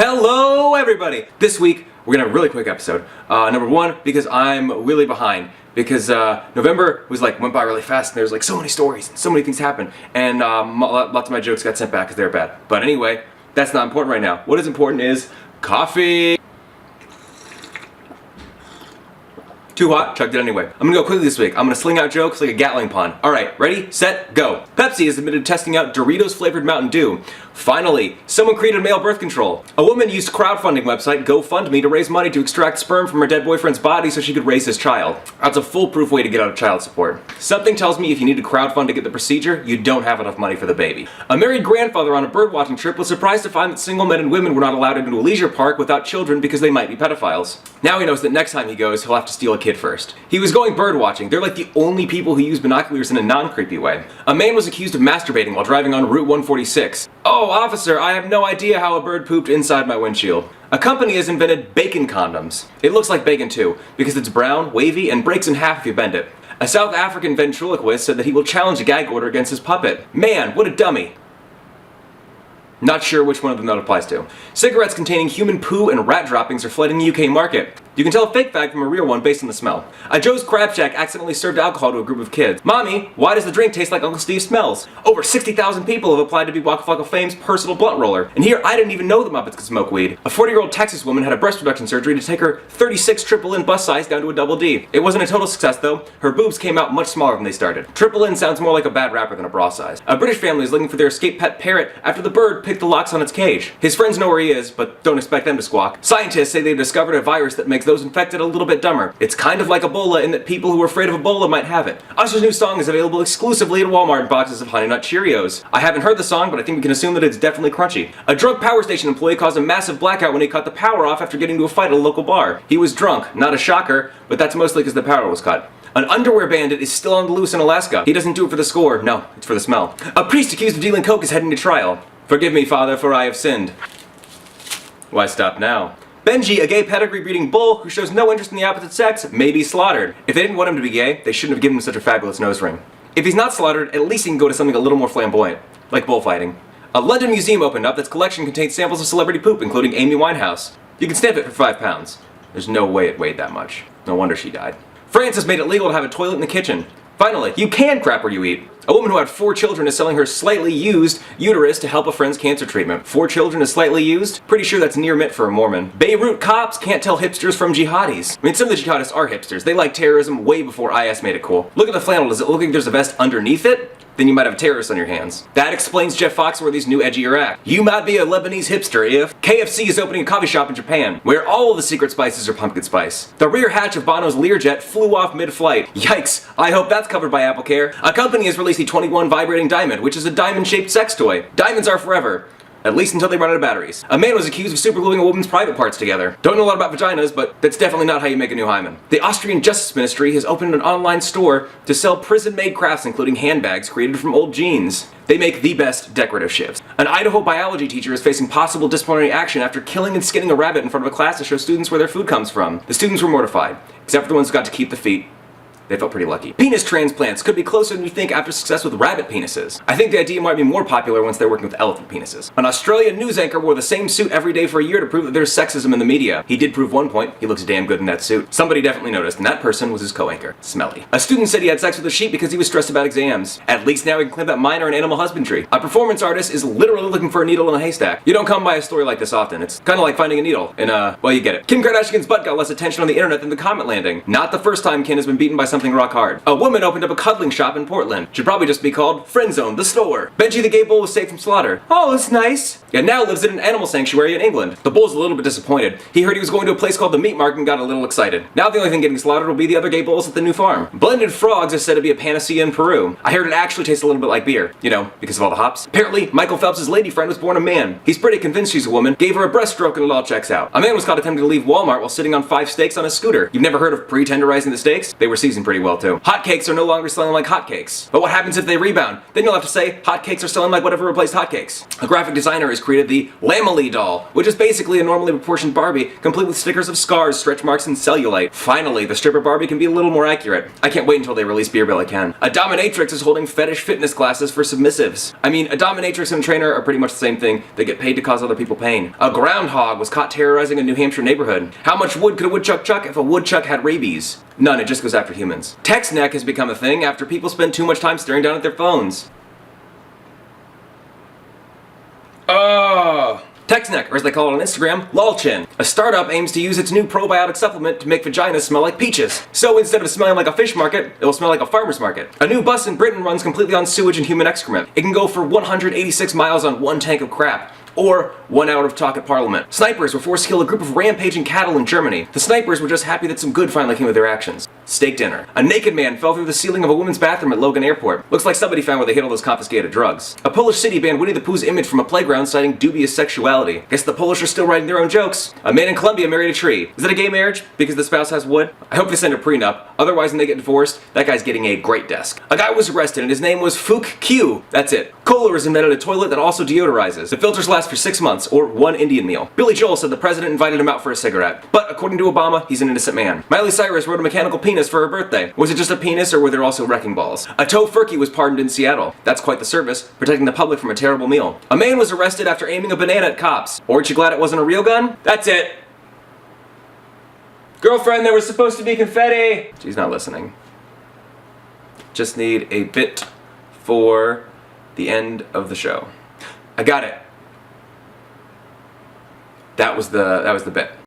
Hello everybody! This week we're gonna have a really quick episode. Number one, because I'm really behind. Because November went by really fast and there's like so many stories and so many things happen. And lots of my jokes got sent back because they're bad. But anyway, that's not important right now. What is important is coffee. Too hot, chugged it anyway. I'm gonna go quickly this week. I'm gonna sling out jokes like a Gatling pun. Alright, ready, set, go. Pepsi has admitted testing out Doritos flavored Mountain Dew. Finally, someone created male birth control. A woman used crowdfunding website GoFundMe to raise money to extract sperm from her dead boyfriend's body so she could raise his child. That's a foolproof way to get out of child support. Something tells me if you need to crowdfund to get the procedure, you don't have enough money for the baby. A married grandfather on a birdwatching trip was surprised to find that single men and women were not allowed into a leisure park without children because they might be pedophiles. Now he knows that next time he goes, he'll have to steal a kid first. He was going bird watching. They're like the only people who use binoculars in a non-creepy way. A man was accused of masturbating while driving on Route 146. Oh, officer, I have no idea how a bird pooped inside my windshield. A company has invented bacon condoms. It looks like bacon too, because it's brown, wavy, and breaks in half if you bend it. A South African ventriloquist said that he will challenge a gag order against his puppet. Man, what a dummy. Not sure which one of them that applies to. Cigarettes containing human poo and rat droppings are flooding the UK market. You can tell a fake fag from a real one based on the smell. A Joe's Crab Shack accidentally served alcohol to a group of kids. Mommy, why does the drink taste like Uncle Steve smells? Over 60,000 people have applied to be Waka Flocka Fame's personal blunt roller. And here, I didn't even know the Muppets could smoke weed. A 40-year-old Texas woman had a breast reduction surgery to take her 36 triple N bust size down to a double D. It wasn't a total success though. Her boobs came out much smaller than they started. Triple N sounds more like a bad rapper than a bra size. A British family is looking for their escaped pet parrot after the bird picked the locks on its cage. His friends know where he is, but don't expect them to squawk. Scientists say they've discovered a virus that makes those infected a little bit dumber. It's kind of like Ebola in that people who are afraid of Ebola might have it. Usher's new song is available exclusively at Walmart in boxes of Honey Nut Cheerios. I haven't heard the song, but I think we can assume that it's definitely crunchy. A drunk power station employee caused a massive blackout when he cut the power off after getting into a fight at a local bar. He was drunk, not a shocker, but that's mostly because the power was cut. An underwear bandit is still on the loose in Alaska. He doesn't do it for the score, no, it's for the smell. A priest accused of dealing coke is heading to trial. Forgive me, Father, for I have sinned. Why stop now? Benji, a gay pedigree breeding bull who shows no interest in the opposite sex, may be slaughtered. If they didn't want him to be gay, they shouldn't have given him such a fabulous nose ring. If he's not slaughtered, at least he can go to something a little more flamboyant, like bullfighting. A London museum opened up that's collection contains samples of celebrity poop, including Amy Winehouse. You can sniff it for 5 pounds. There's no way it weighed that much. No wonder she died. France has made it legal to have a toilet in the kitchen. Finally, you can crap where you eat. A woman who had 4 children is selling her slightly used uterus to help a friend's cancer treatment. 4 children is slightly used? Pretty sure that's near mint for a Mormon. Beirut cops can't tell hipsters from jihadis. I mean, some of the jihadists are hipsters. They like terrorism way before IS made it cool. Look at the flannel. Does it look like there's a vest underneath it? Then you might have a terrorist on your hands. That explains Jeff Foxworthy's new edgier act. You might be a Lebanese hipster if KFC is opening a coffee shop in Japan, where all of the secret spices are pumpkin spice. The rear hatch of Bono's Learjet flew off mid-flight. Yikes, I hope that's covered by AppleCare. A company has released the 21 Vibrating Diamond, which is a diamond-shaped sex toy. Diamonds are forever. At least until they run out of batteries. A man was accused of supergluing a woman's private parts together. Don't know a lot about vaginas, but that's definitely not how you make a new hymen. The Austrian Justice Ministry has opened an online store to sell prison-made crafts, including handbags created from old jeans. They make the best decorative shifts. An Idaho biology teacher is facing possible disciplinary action after killing and skinning a rabbit in front of a class to show students where their food comes from. The students were mortified, except for the ones who got to keep the feet. They felt pretty lucky. Penis transplants could be closer than you think after success with rabbit penises. I think the idea might be more popular once they're working with elephant penises. An Australian news anchor wore the same suit every day for a year to prove that there's sexism in the media. He did prove one point, he looks damn good in that suit. Somebody definitely noticed, and that person was his co-anchor. Smelly. A student said he had sex with a sheep because he was stressed about exams. At least now he can claim that minor in animal husbandry. A performance artist is literally looking for a needle in a haystack. You don't come by a story like this often. It's kind of like finding a needle in well, you get it. Kim Kardashian's butt got less attention on the internet than the comet landing. Not the first time Kim has been beaten by something rock hard. A woman opened up a cuddling shop in Portland. Should probably just be called Friend Zone, the store. Benji the gay bull was saved from slaughter. Oh, that's nice. And now lives in an animal sanctuary in England. The bull's a little bit disappointed. He heard he was going to a place called the Meat Market and got a little excited. Now the only thing getting slaughtered will be the other gay bulls at the new farm. Blended frogs is said to be a panacea in Peru. I heard it actually tastes a little bit like beer. You know, because of all the hops. Apparently, Michael Phelps' lady friend was born a man. He's pretty convinced she's a woman, gave her a breaststroke and it all checks out. A man was caught attempting to leave Walmart while sitting on 5 steaks on a scooter. You've never heard of pre-tenderizing the steaks? They were seasoned pretty well too. Hotcakes are no longer selling like hotcakes. But what happens if they rebound? Then you'll have to say hotcakes are selling like whatever replaced hotcakes. A graphic designer has created the Lamely doll, which is basically a normally proportioned Barbie, complete with stickers of scars, stretch marks, and cellulite. Finally, the stripper Barbie can be a little more accurate. I can't wait until they release Beer Belly Ken. A dominatrix is holding fetish fitness classes for submissives. I mean, a dominatrix and a trainer are pretty much the same thing. They get paid to cause other people pain. A groundhog was caught terrorizing a New Hampshire neighborhood. How much wood could a woodchuck chuck if a woodchuck had rabies? None, it just goes after humans. Text neck has become a thing after people spend too much time staring down at their phones. TextNeck, or as they call it on Instagram, lolchin. A startup aims to use its new probiotic supplement to make vaginas smell like peaches. So instead of smelling like a fish market, it will smell like a farmer's market. A new bus in Britain runs completely on sewage and human excrement. It can go for 186 miles on one tank of crap. Or 1 hour of talk at Parliament. Snipers were forced to kill a group of rampaging cattle in Germany. The snipers were just happy that some good finally came of their actions. Steak dinner. A naked man fell through the ceiling of a women's bathroom at Logan Airport. Looks like somebody found where they hid all those confiscated drugs. A Polish city banned Winnie the Pooh's image from a playground citing dubious sexuality. Guess the Polish are still writing their own jokes. A man in Colombia married a tree. Is it a gay marriage? Because the spouse has wood? I hope they send a prenup. Otherwise, when they get divorced, that guy's getting a great desk. A guy was arrested and his name was Fook Q. That's it. Kohler has invented a toilet that also deodorizes. The filters last for 6 months, or 1 Indian meal. Billy Joel said the president invited him out for a cigarette. But according to Obama, he's an innocent man. Miley Cyrus wrote a mechanical penis for her birthday. Was it just a penis, or were there also wrecking balls? A tofurkey was pardoned in Seattle. That's quite the service, protecting the public from a terrible meal. A man was arrested after aiming a banana at cops. Aren't you glad it wasn't a real gun? That's it. Girlfriend, there was supposed to be confetti. She's not listening. Just need a bit for the end of the show. I got it. That was the bit.